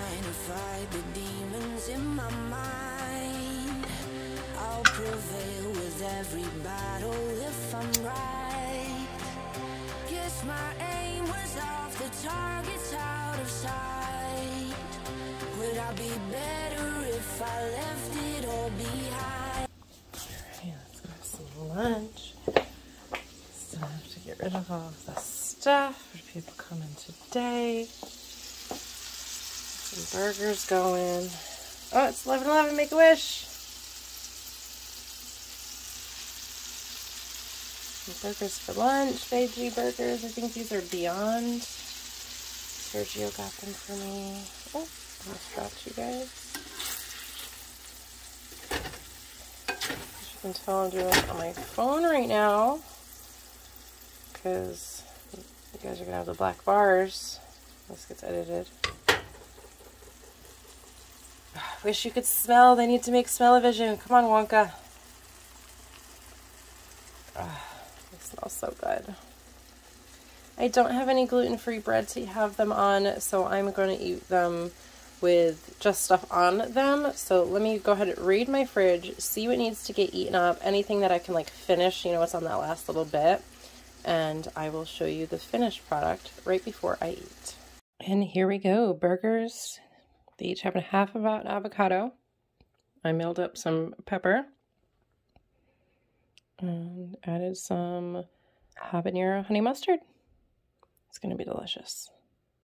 trying to fight the demons in my mind. I'll prevail with every battle if I'm right. Guess my aim was off, the target's out of sight. Would I be better if I left it all behind? Alright, let's go have some lunch. Still have to get rid of all of the stuff for people coming today. Some burgers going. Oh, it's 11:11, make a wish. Some burgers for lunch, veggie burgers. I think these are Beyond. Sergio got them for me. Oh, almost dropped you guys. As you can tell, I'm doing this on my phone right now because you guys are gonna have the black bars. This gets edited. Wish you could smell. They need to make smell-o-vision. Come on, Wonka. They smell so good. I don't have any gluten-free bread to have them on, so I'm going to eat them with just stuff on them. So let me go ahead and read my fridge, see what needs to get eaten up, anything that I can like finish, you know, what's on that last little bit, and I will show you the finished product right before I eat. And here we go, burgers. They each have a half of an avocado. I milled up some pepper and added some habanero honey mustard. It's going to be delicious.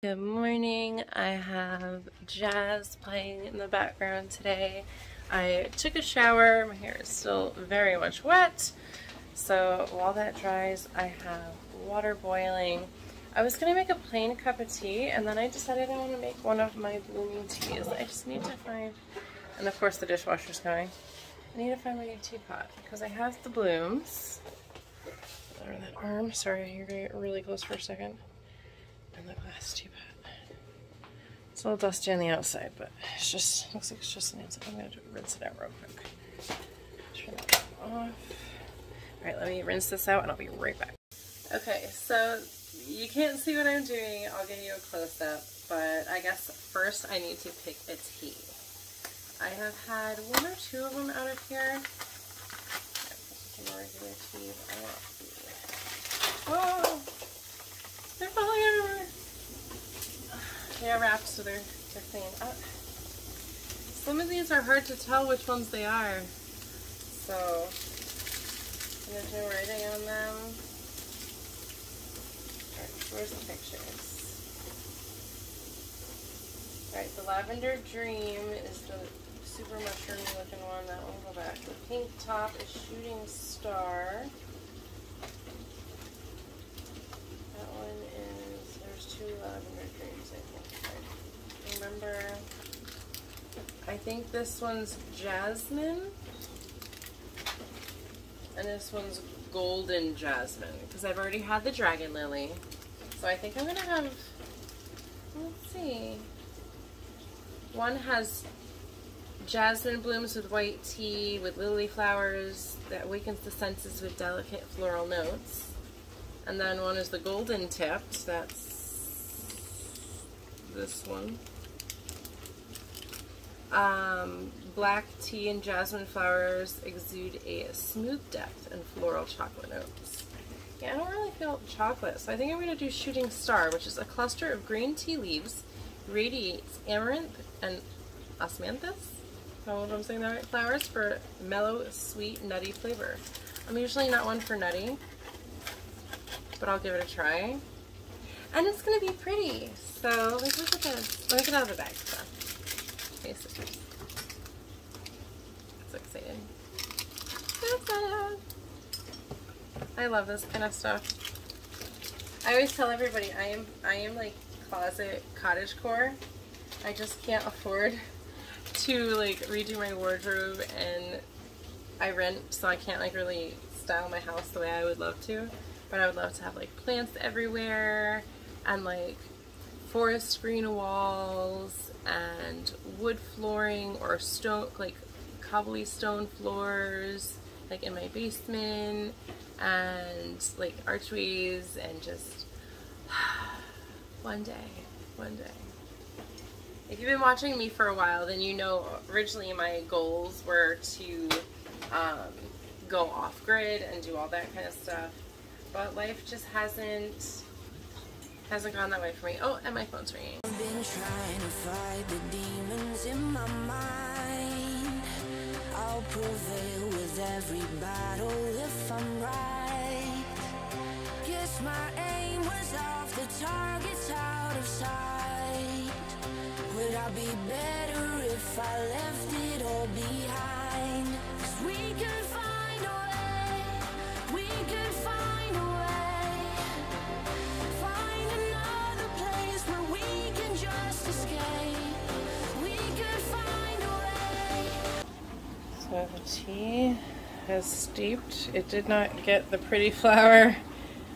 Good morning. I have jazz playing in the background today. I took a shower. My hair is still very much wet. So while that dries, I have water boiling. I was going to make a plain cup of tea, and then I decided I want to make one of my blooming teas. I just need to find, and of course the dishwasher's going. I need to find my new teapot, because I have the blooms. Or that arm, sorry, you're going to get really close for a second. And the glass teapot. It's a little dusty on the outside, but it's just, looks like it's just an inside. I'm going to rinse it out real quick. Turn that off. Alright, let me rinse this out, and I'll be right back. Okay, so you can't see what I'm doing. I'll give you a close-up, but I guess first I need to pick a tea. I have had one or two of them out of here. Some regular tea, but I want tea. Whoa! They're falling everywhere. They're wrapped so they're clean. Some of these are hard to tell which ones they are. So, there's no writing on them. Where's the pictures? Alright, the Lavender Dream is the super mushroomy looking one. That one will go back. The pink top is Shooting Star. That one is, there's two Lavender Dreams, I think. Remember, I think this one's Jasmine. And this one's Golden Jasmine. Because I've already had the Dragon Lily. So I think I'm going to have, let's see, one has jasmine blooms with white tea with lily flowers that awakens the senses with delicate floral notes. And then one is the golden tipped, that's this one. Black tea and jasmine flowers exude a smooth depth and floral chocolate notes. Yeah, I don't really feel chocolate, so I think I'm going to do Shooting Star, which is a cluster of green tea leaves, radiates amaranth and osmanthus, I don't know if I'm saying that right, flowers for mellow, sweet, nutty flavor. I'm usually not one for nutty, but I'll give it a try. And it's going to be pretty, so like, look at this. Let me get out of the bag, so. Okay, sisters. So excited. So excited. I love this kind of stuff. I always tell everybody I am like closet cottagecore. I just can't afford to like redo my wardrobe, and I rent, so I can't like really style my house the way I would love to. But I would love to have like plants everywhere and like forest green walls and wood flooring or stone, like cobbly stone floors, like in my basement, and like archways, and just one day. If you've been watching me for a while, then you know originally my goals were to go off-grid and do all that kind of stuff. But life just hasn't gone that way for me. Oh, and my phone's ringing. I've been trying to fight the demons in my mind. I'll prevail with every battle if I'm right. Guess my aim was off, the target's out of sight. Would I be better if I left it all behind? 'Cause we could find a way, we could find a way. Find another place where we can just escape. We could find a way. So the tea has steeped. It did not get the pretty flour.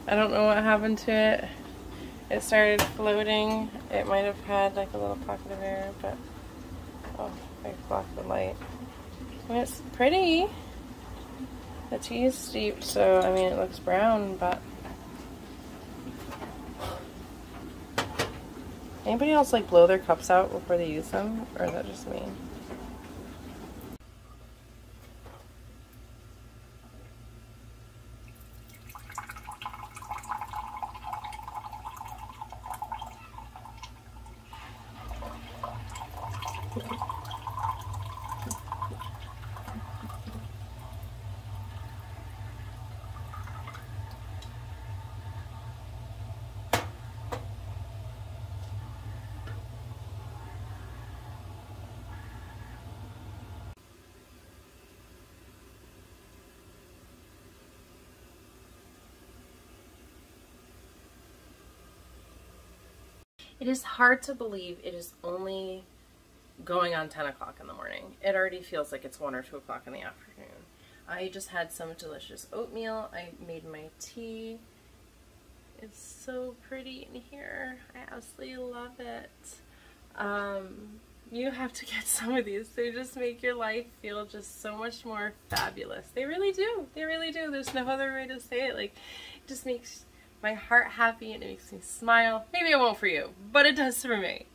I don't know what happened to it. It started floating. It might have had like a little pocket of air, but oh, I blocked the light. I mean, it's pretty. The tea is steeped, so I mean it looks brown, but anybody else like blow their cups out before they use them, or is that just me? It is hard to believe it is only going on 10 o'clock in the morning. It already feels like it's 1 or 2 o'clock in the afternoon. I just had some delicious oatmeal. I made my tea. It's so pretty in here. I absolutely love it. You have to get some of these. They just make your life feel just so much more fabulous. They really do. They really do. There's no other way to say it. Like, it just makes my heart happy and it makes me smile. Maybe it won't for you, but it does for me.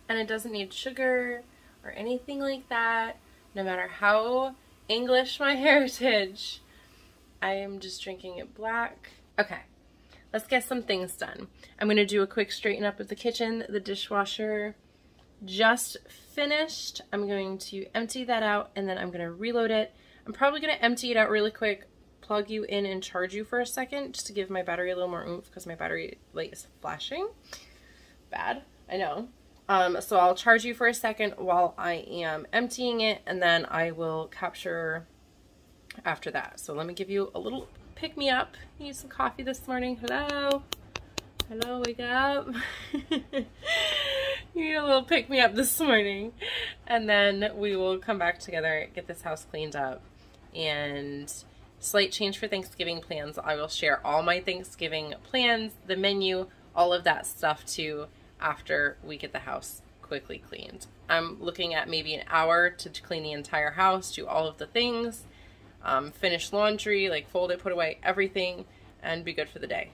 And it doesn't need sugar or anything like that. No matter how English my heritage, I am just drinking it black. Okay, let's get some things done. I'm gonna do a quick straighten up of the kitchen. The dishwasher just finished. I'm going to empty that out and then I'm gonna reload it. I'm probably gonna empty it out really quick, plug you in and charge you for a second just to give my battery a little more oomph because my battery light is flashing. Bad, I know. So I'll charge you for a second while I am emptying it and then I will capture after that. So let me give you a little pick me up. Need some coffee this morning. Hello? Hello, wake up. You need a little pick me up this morning. And then we will come back together, get this house cleaned up. And slight change for Thanksgiving plans. I will share all my Thanksgiving plans, the menu, all of that stuff too after we get the house quickly cleaned. I'm looking at maybe an hour to clean the entire house, do all of the things, finish laundry, like fold it, put away everything, and be good for the day.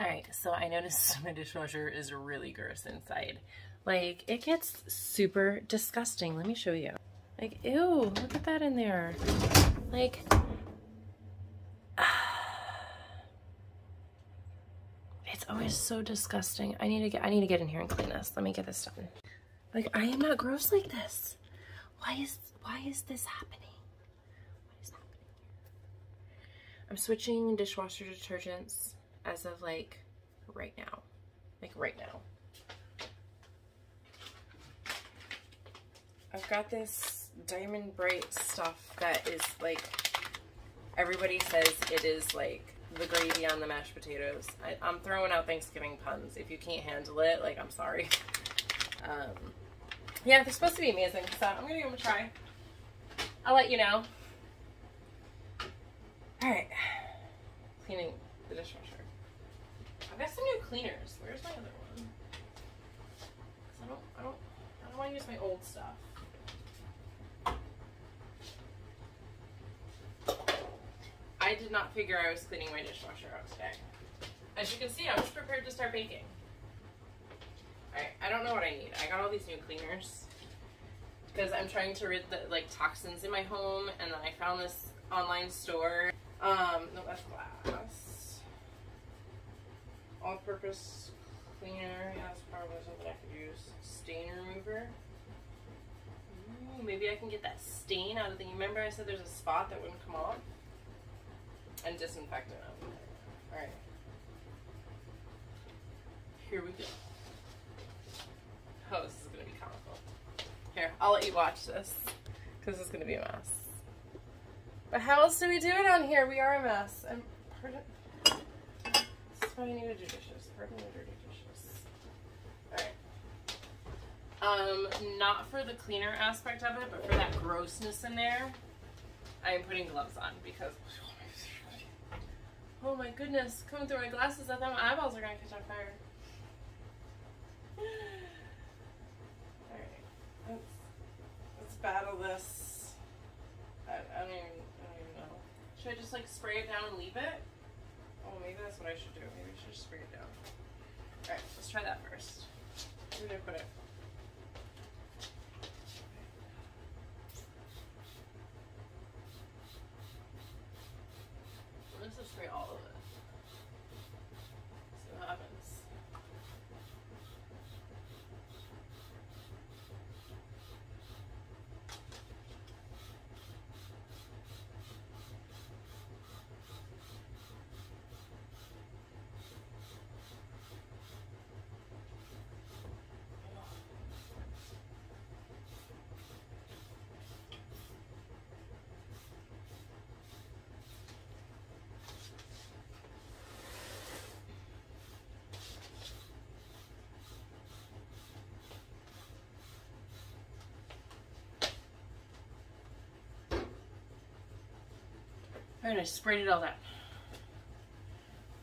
Alright, so I noticed my dishwasher is really gross inside. Like, it gets super disgusting. Let me show you. Like, ew, look at that in there. Like, it's always so disgusting. I need to get in here and clean this. Let me get this done. Like, I am not gross like this. Why is this happening? What is happening here? I'm switching dishwasher detergents as of like right now. Like right now. I've got this Diamond Bright stuff that is like, everybody says it is like the gravy on the mashed potatoes. I'm throwing out Thanksgiving puns. If you can't handle it, like, I'm sorry. Yeah, they're supposed to be amazing, so I'm gonna give them a try. I'll let you know. Alright. Cleaning the dishwasher. I've got some new cleaners. Where's my other one? 'Cause I don't want to use my old stuff. I did not figure I was cleaning my dishwasher out today. As you can see, I was prepared to start baking. Alright, I don't know what I need. I got all these new cleaners because I'm trying to rid the toxins in my home, and then I found this online store. No, that's glass. All-purpose cleaner. Yeah, that's probably something I could use. Stain remover. Ooh, maybe I can get that stain out of the. Remember I said there's a spot that wouldn't come off? And disinfectant. Alright. Here we go. Oh, this is going to be comical. Here, I'll let you watch this, because it's going to be a mess. But how else do we do it on here? We are a mess. And pardon. This is why I need to do dishes. Pardon the dirty dishes. Alright. Not for the cleaner aspect of it, but for that grossness in there, I am putting gloves on, because oh my goodness, coming through my glasses, I thought my eyeballs are going to catch on fire. Alright, let's battle this. I don't even know. Should I just spray it down and leave it? Oh, maybe that's what I should do. Maybe I should just spray it down. Alright, let's try that first. Where did I put it? Let's just spray all of it. See what happens. Alright, I sprayed it all down.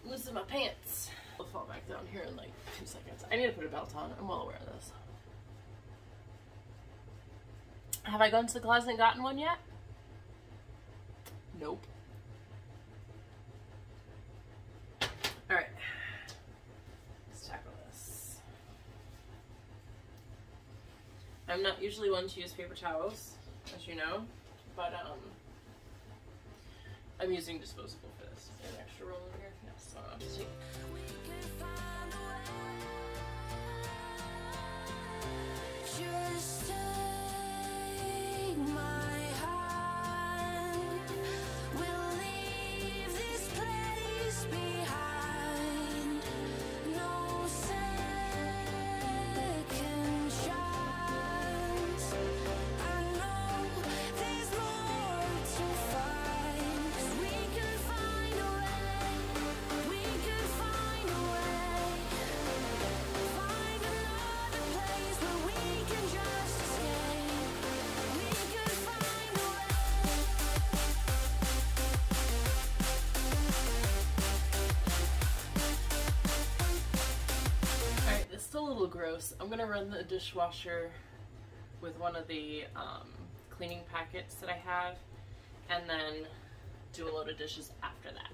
Loosen my pants. I'll fall back down here in 2 seconds. I need to put a belt on. I'm well aware of this. Have I gone to the closet and gotten one yet? Nope. Alright. Let's tackle this. I'm not usually one to use paper towels, as you know, but I'm using disposable for this. Is there an extra roll in here? Yes, so I'll have to take. Just take my hand. We'll leave this place behind. No second chance. I know there's more to find. 'Cause we can find a way. We can find a way. Find another place where we can just escape. We can find a way. Alright, this is a little gross. I'm gonna run the dishwasher with one of the cleaning packets that I have, and then do a load of dishes after that.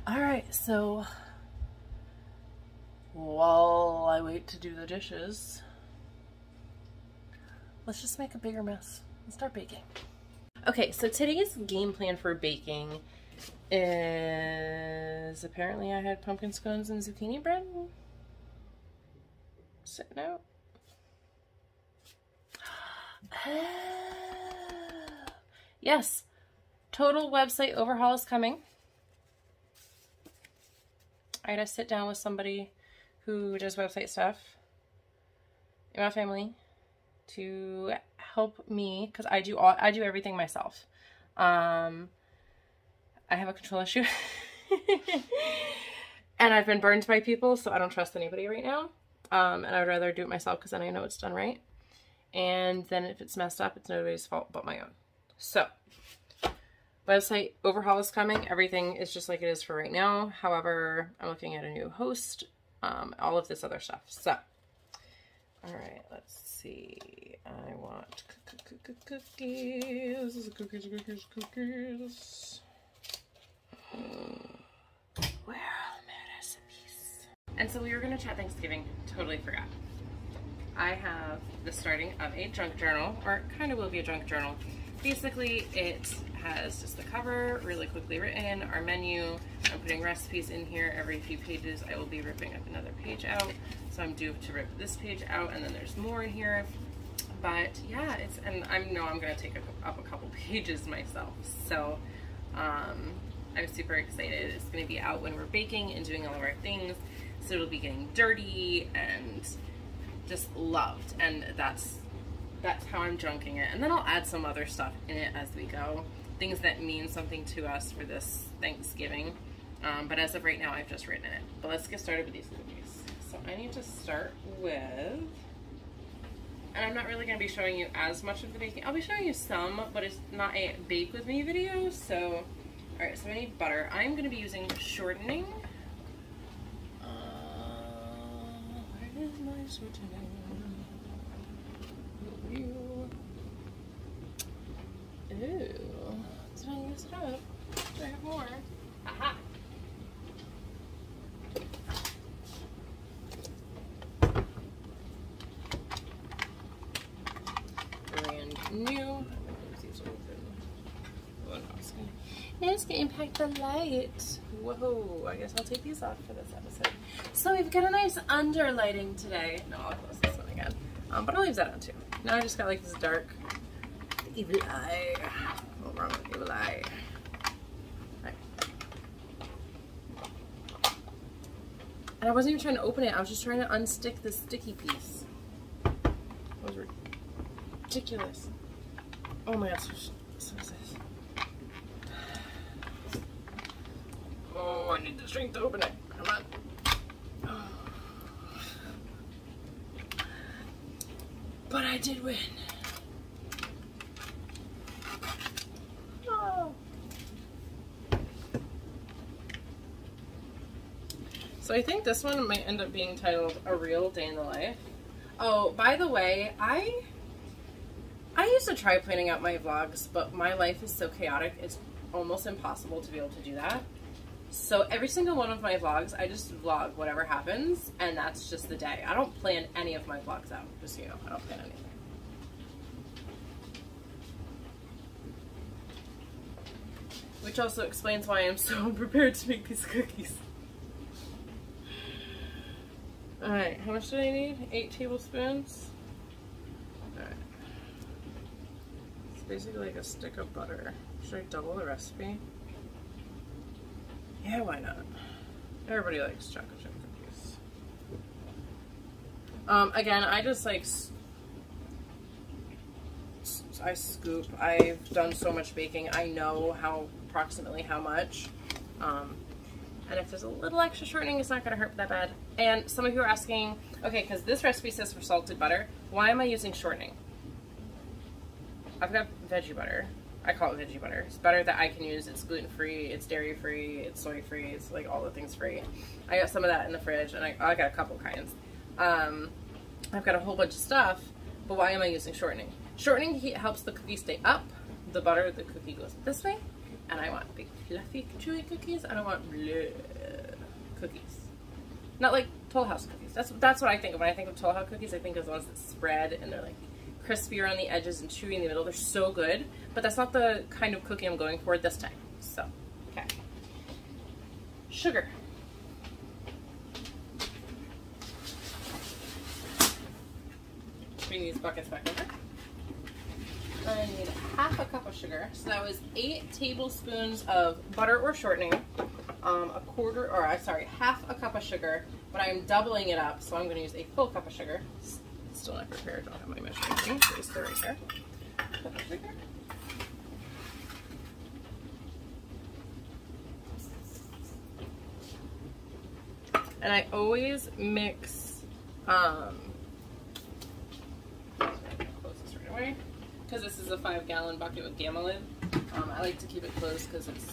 Alright, so while I wait to do the dishes, let's just make a bigger mess and start baking. Okay, so today's game plan for baking is apparently I had pumpkin scones and zucchini bread sitting out. Yes, total website overhaul is coming. I gotta sit down with somebody who does website stuff in my family to help me, because I do everything myself. I have a control issue. And I've been burned by people, so I don't trust anybody right now. And I would rather do it myself because then I know it's done right. And then if it's messed up, it's nobody's fault but my own. So, website overhaul is coming. Everything is just like it is for right now. However, I'm looking at a new host, all of this other stuff. So, all right, let's see. I want cookies. Where are my recipes? And so we were gonna chat Thanksgiving. Totally forgot. I have the starting of a junk journal, or it kind of will be a junk journal. Basically, it has just the cover, really quickly written, our menu. I'm putting recipes in here every few pages. I will be ripping up another page out. So I'm due to rip this page out, and then there's more in here. But yeah, and I know I'm gonna take up a couple pages myself. So I'm super excited. It's gonna be out when we're baking and doing all of our things. So it'll be getting dirty and just loved. And that's how I'm junking it. And then I'll add some other stuff in it as we go. Things that mean something to us for this Thanksgiving. But as of right now, I've just written it. But let's get started with these cookies. So I need to start with, and I'm not really going to be showing you as much of the baking. I'll be showing you some, but it's not a bake with me video. So, alright, so I need butter. I'm going to be using shortening. Where is my shortening? Ooh, let's not use it up. Do I have more? Aha! Brand new. These open. Oh, no, it's gonna impact the light. Whoa! I guess I'll take these off for this episode. So we've got a nice underlighting today. No, I'll close this one again. But I'll leave that on too. Now I just got like this dark evil eye. What's wrong with evil eye? Right. And I wasn't even trying to open it. I was just trying to unstick the sticky piece. That was ridiculous. Oh my gosh. So is this? Oh, I need the strength to open it. Come on. But I did win. Oh. So I think this one might end up being titled A Real Day in the Life. Oh, by the way, I used to try planning out my vlogs, but my life is so chaotic, it's almost impossible to be able to do that. So every single one of my vlogs, I just vlog whatever happens, and that's just the day. I don't plan any of my vlogs out, just so you know. I don't plan anything. Which also explains why I'm so unprepared to make these cookies. Alright, how much do I need? 8 tablespoons? Alright. It's basically like a stick of butter. Should I double the recipe? Yeah, why not? Everybody likes chocolate chip cookies. Again, I just like, I scoop. I've done so much baking. I know approximately how much. And if there's a little extra shortening, it's not going to hurt that bad. And some of you are asking, okay, because this recipe says for salted butter, why am I using shortening? I've got veggie butter. I call it veggie butter. It's butter that I can use. It's gluten-free, it's dairy-free, it's soy-free, it's like all the things free. I got some of that in the fridge, and I got a couple kinds. I've got a whole bunch of stuff, but why am I using shortening? Shortening helps the cookie stay up. The butter, the cookie goes this way, and I want big, fluffy, chewy cookies. I don't want bleh cookies. Not like Toll House cookies. That's what I think of. When I think of Toll House cookies, I think of the ones that spread, and they're like crispy around the edges and chewy in the middle. They're so good, but that's not the kind of cookie I'm going for this time. So, Okay. Sugar. Bring these buckets back over. I need half a cup of sugar. So that was 8 tablespoons of butter or shortening, half a cup of sugar, but I'm doubling it up, so I'm going to use a full cup of sugar. Still not prepared, don't have my measuring thing, so it's right here. Cup of sugar. And I always mix, close this right away, because this is a 5-gallon bucket with gamma lid. I like to keep it closed because it's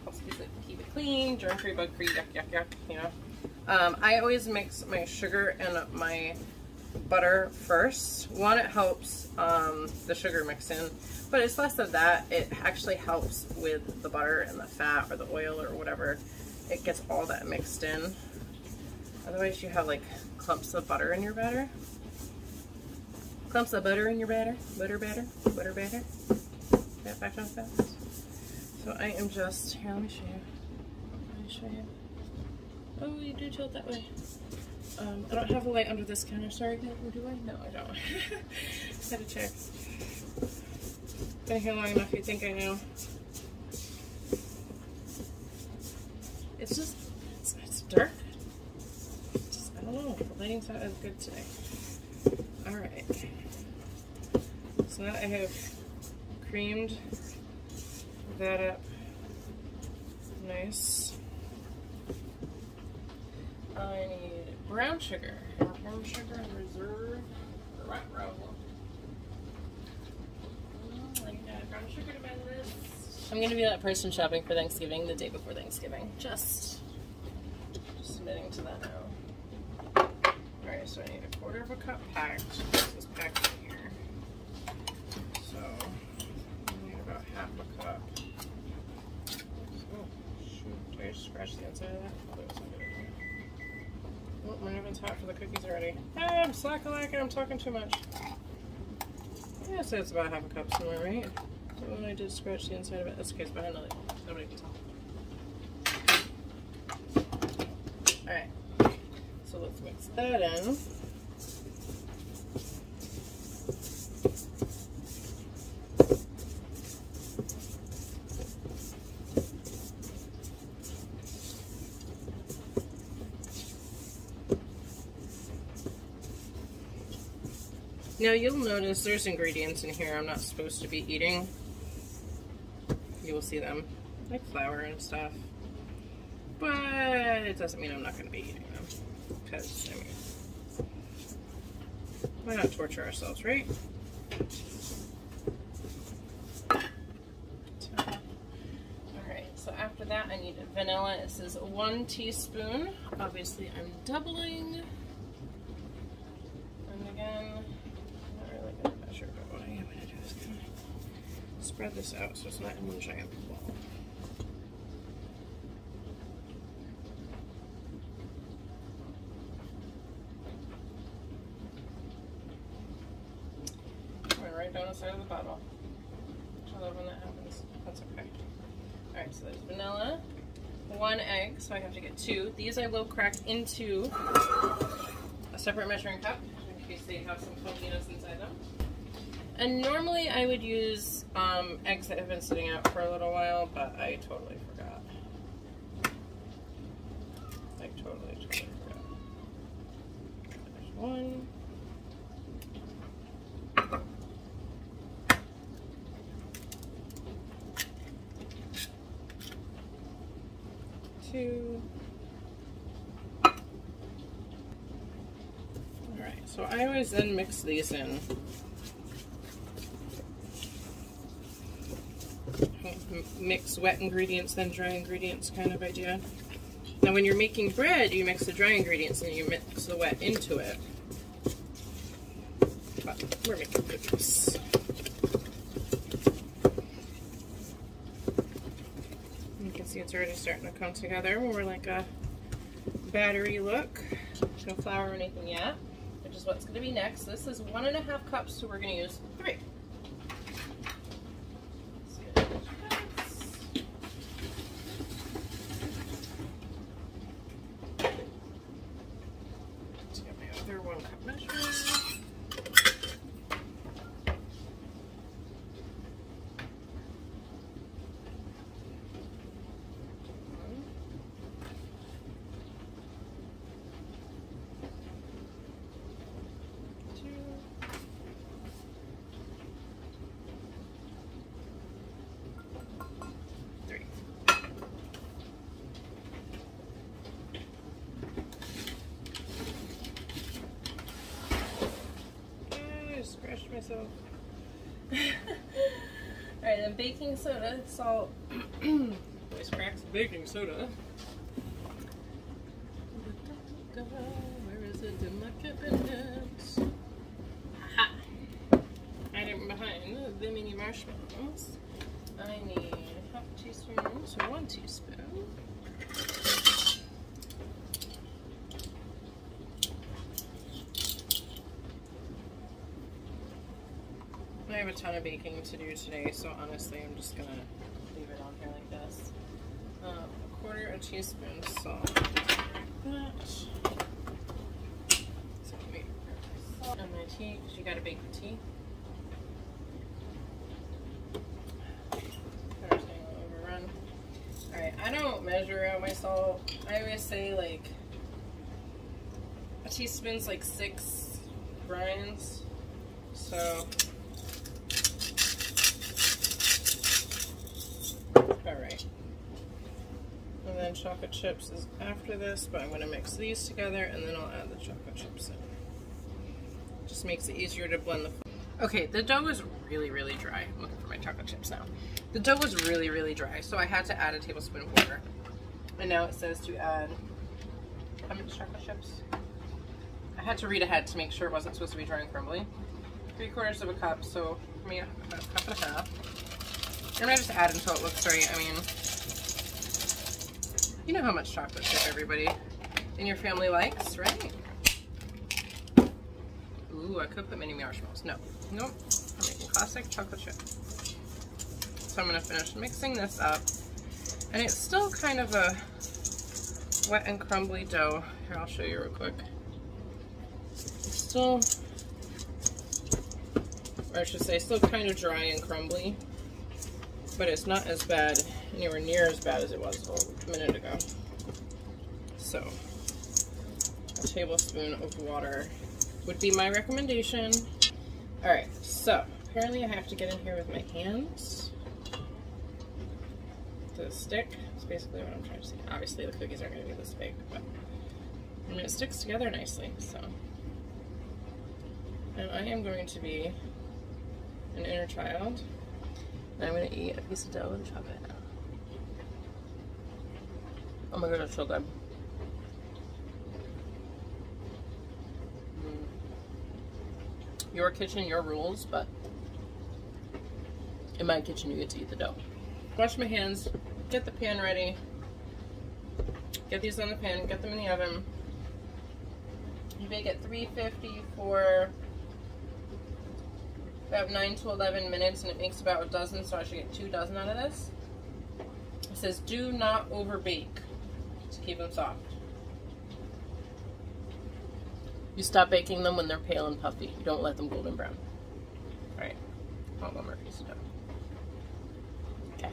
helps keep it clean, germ-free, bug-free, yuck, you know. I always mix my sugar and my butter first. One, it helps the sugar mix in, but it's less of that. It actually helps with the butter and the fat or the oil or whatever. It gets all that mixed in. Otherwise you have like clumps of butter in your batter. Clumps of butter in your batter. Butter batter. That back on fast. So I am just, here, let me show you. Oh, you do tilt that way. I don't have the light under this counter, sorry, do I? No, I don't. Just had to check. Been here long enough, you think I know. It's just, it's dark. I don't know, the lighting's not as good today. Alright. So now I have creamed that up nice. I need brown sugar. Brown sugar in reserve. Right row. I need brown sugar to blend this. I'm gonna be that person shopping for Thanksgiving the day before Thanksgiving. Just admitting to that now. Alright, so I need 1/4 cup packed. This is packed in here. So I need about half a cup. Oh shoot, did I just scratch the inside of that? Oh, that was not a good idea. Oh, my oven's hot for the cookies already. Hey, I'm slack-a-lacking, I'm talking too much. Yeah, I'd say it's about half a cup somewhere, right? So when I did scratch the inside of it, that's okay, it's behind the lid. Nobody can tell. Alright, so let's mix that in. Now you'll notice there's ingredients in here I'm not supposed to be eating. You will see them, like flour and stuff. But it doesn't mean I'm not going to be eating them. Because, I mean, why not torture ourselves, right? Alright, so after that I need vanilla. This is 1 teaspoon. Obviously I'm doubling. And again, what I am going to do is kind of spread this out so it's not in one giant ball. Went right down the side of the bottle. I love when that happens. That's okay. Alright, so there's vanilla, 1 egg, so I have to get 2. These I will crack into a separate measuring cup in case they have some funkiness inside them. And normally I would use eggs that have been sitting out for a little while, but I totally forgot. I totally forgot. There's 1. 2. Alright, so I always then mix these in. Mix wet ingredients, then dry ingredients kind of idea. Now when you're making bread, you mix the dry ingredients and you mix the wet into it. But we're making cookies. You can see it's already starting to come together. We're like a battery look. No flour or anything yet, which is what's going to be next. This is 1.5 cups, so we're going to use 3. 1 cup measure. Scratched myself. Alright, then baking soda, salt. Always cracks baking soda. Where is it in my cabinet? Aha! Hiding behind the mini marshmallows. I need half a teaspoon to 1 teaspoon. I have a ton of baking to do today, so honestly I'm just gonna leave it on here like this. 1/4 teaspoon salt. And my tea, because you gotta bake the tea. Overrun. Alright, I don't measure out my salt. I always say like a teaspoon's like 6 grinds. So alright. And then chocolate chips is after this, but I'm going to mix these together and then I'll add the chocolate chips in. Just makes it easier to blend the... Okay, the dough is really, really dry. I'm looking for my chocolate chips now. The dough was really, really dry, so I had to add a tablespoon of water. And now it says to add... How many chocolate chips? I had to read ahead to make sure it wasn't supposed to be dry and crumbly. 3/4 of a cup, so for me, a cup and a half. I'm gonna just add until it looks right. I mean, you know how much chocolate chip everybody in your family likes, right? Ooh, I could put mini marshmallows. No, nope. I'm making classic chocolate chip. So I'm gonna finish mixing this up, and it's still kind of a wet and crumbly dough. Here, I'll show you real quick. It's still, or I should say, still kind of dry and crumbly. But it's not as bad, anywhere near as bad as it was a minute ago. So, a tablespoon of water would be my recommendation. Alright, so, apparently I have to get in here with my hands to stick. That's basically what I'm trying to say. Obviously the cookies aren't going to be this big, but I mean, it sticks together nicely, so. And I am going to be an inner child. I'm gonna eat a piece of dough and chop it. Oh my god, it's so good. Your kitchen, your rules, but in my kitchen you get to eat the dough. Wash my hands, get the pan ready, get these on the pan, get them in the oven. You bake at 350 for about 9 to 11 minutes, and it makes about a dozen, so I should get 2 dozen out of this. It says do not over bake to keep them soft. You stop baking them when they're pale and puffy. You don't let them golden brown. Alright, I want one more piece of dough. Okay,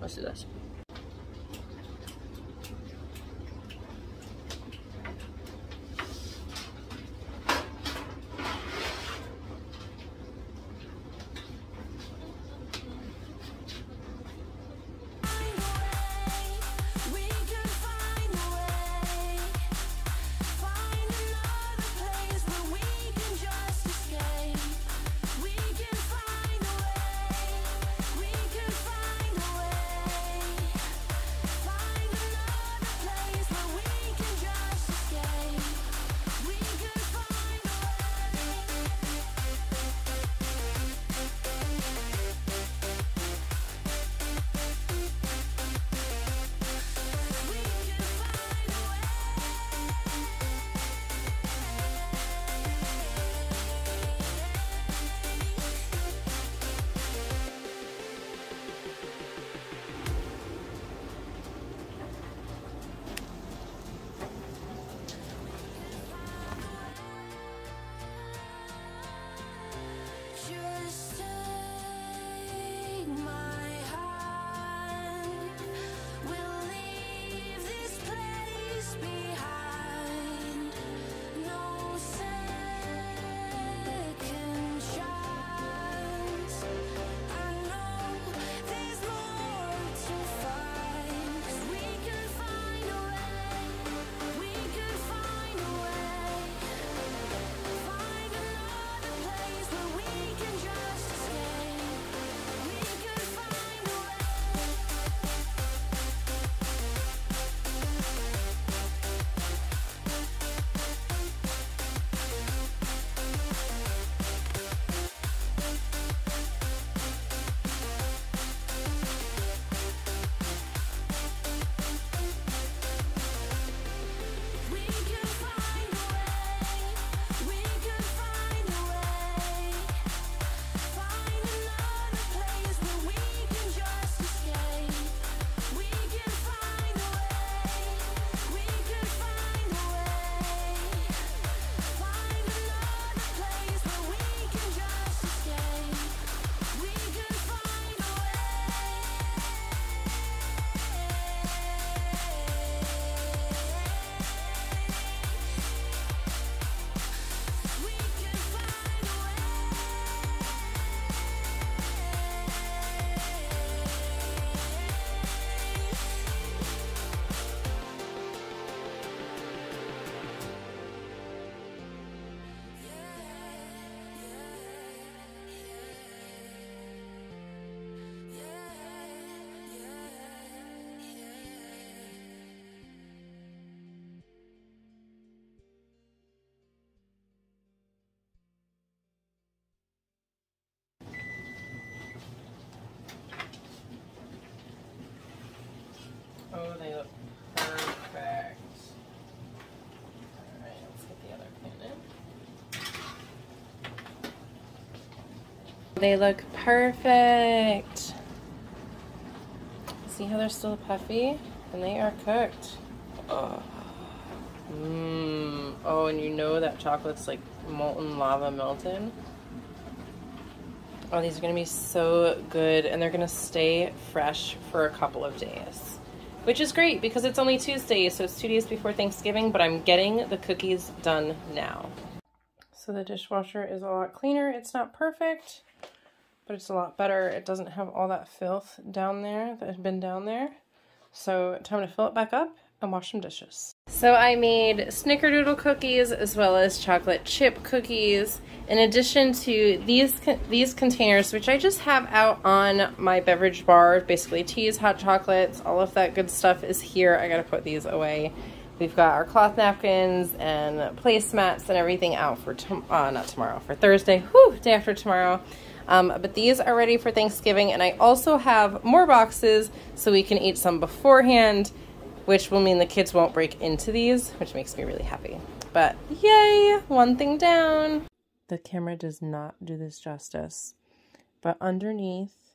let's do this. They look perfect. See how they're still puffy? And they are cooked. Oh. Oh, and you know that chocolate's like molten lava melted. Oh, these are going to be so good, and they're going to stay fresh for a couple of days. Which is great, because it's only Tuesday, so it's 2 days before Thanksgiving, but I'm getting the cookies done now. So the dishwasher is a lot cleaner. It's not perfect, but it's a lot better. It doesn't have all that filth down there that had been down there. So time to fill it back up and wash some dishes. So I made snickerdoodle cookies as well as chocolate chip cookies, in addition to these containers, which I just have out on my beverage bar. Basically teas, hot chocolates, all of that good stuff is here. I gotta put these away. We've got our cloth napkins and placemats and everything out for not tomorrow, for Thursday, day after tomorrow. But these are ready for Thanksgiving, and I also have more boxes so we can eat some beforehand, which will mean the kids won't break into these, which makes me really happy. But yay, one thing down. The camera does not do this justice, but underneath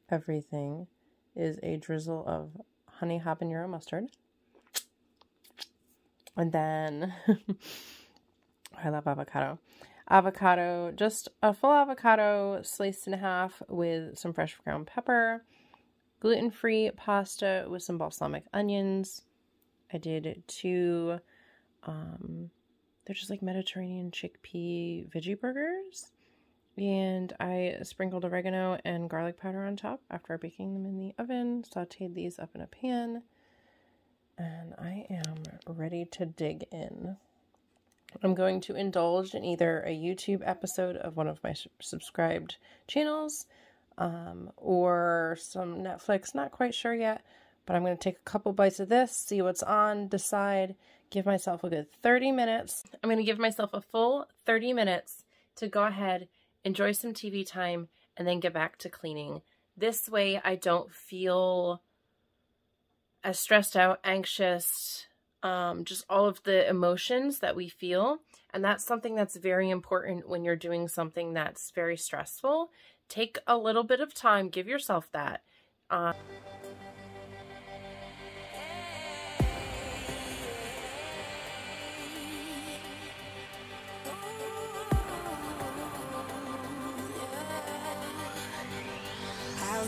everything is a drizzle of honey habanero mustard. And then, I love avocado. Avocado, just a full avocado sliced in half with some fresh ground pepper. Gluten-free pasta with some balsamic onions. I did 2, they're just like Mediterranean chickpea veggie burgers. And I sprinkled oregano and garlic powder on top after baking them in the oven. Sauteed these up in a pan. And I am ready to dig in. I'm going to indulge in either a YouTube episode of one of my subscribed channels, or some Netflix, not quite sure yet, but I'm going to take a couple bites of this, see what's on, decide, give myself a good 30 minutes. I'm going to give myself a full 30 minutes to go ahead, enjoy some TV time, and then get back to cleaning. This way I don't feel as stressed out, anxious, just all of the emotions that we feel. And that's something that's very important when you're doing something that's very stressful. Take a little bit of time, give yourself that. I've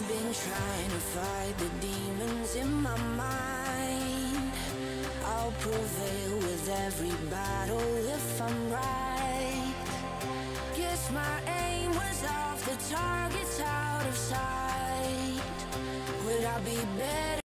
been trying to fight the demons in my mind. I'll prevail with every battle if I'm right. Guess my aim was off, the target's out of sight. Would I be better?